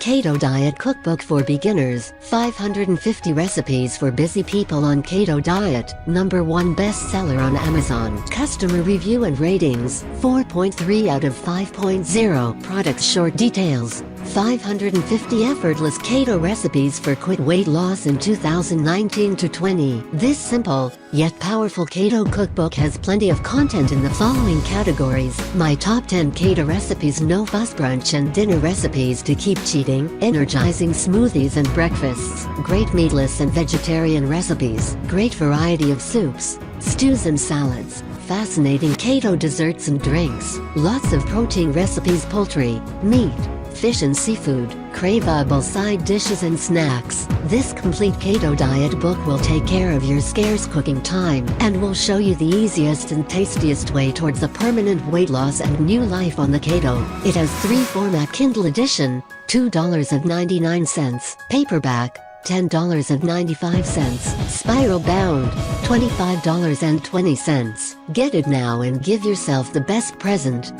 Keto Diet Cookbook for Beginners, 550 Recipes for Busy People on Keto Diet, #1 bestseller on Amazon. Customer review and ratings, 4.3 out of 5.0. Product short details, 550 effortless keto recipes for quick weight loss in 2019 to 20. This simple, yet powerful keto cookbook has plenty of content in the following categories: my top 10 keto recipes, no fuss brunch and dinner recipes to keep cheating, energizing smoothies and breakfasts, great meatless and vegetarian recipes, great variety of soups, stews and salads, fascinating keto desserts and drinks, lots of protein recipes, poultry, meat, fish and seafood, craveable side dishes and snacks. This complete keto diet book will take care of your scarce cooking time and will show you the easiest and tastiest way towards a permanent weight loss and new life on the keto. It has 3-format: Kindle edition, $2.99, paperback, $10.95, spiral bound, $25.20. Get it now and give yourself the best present.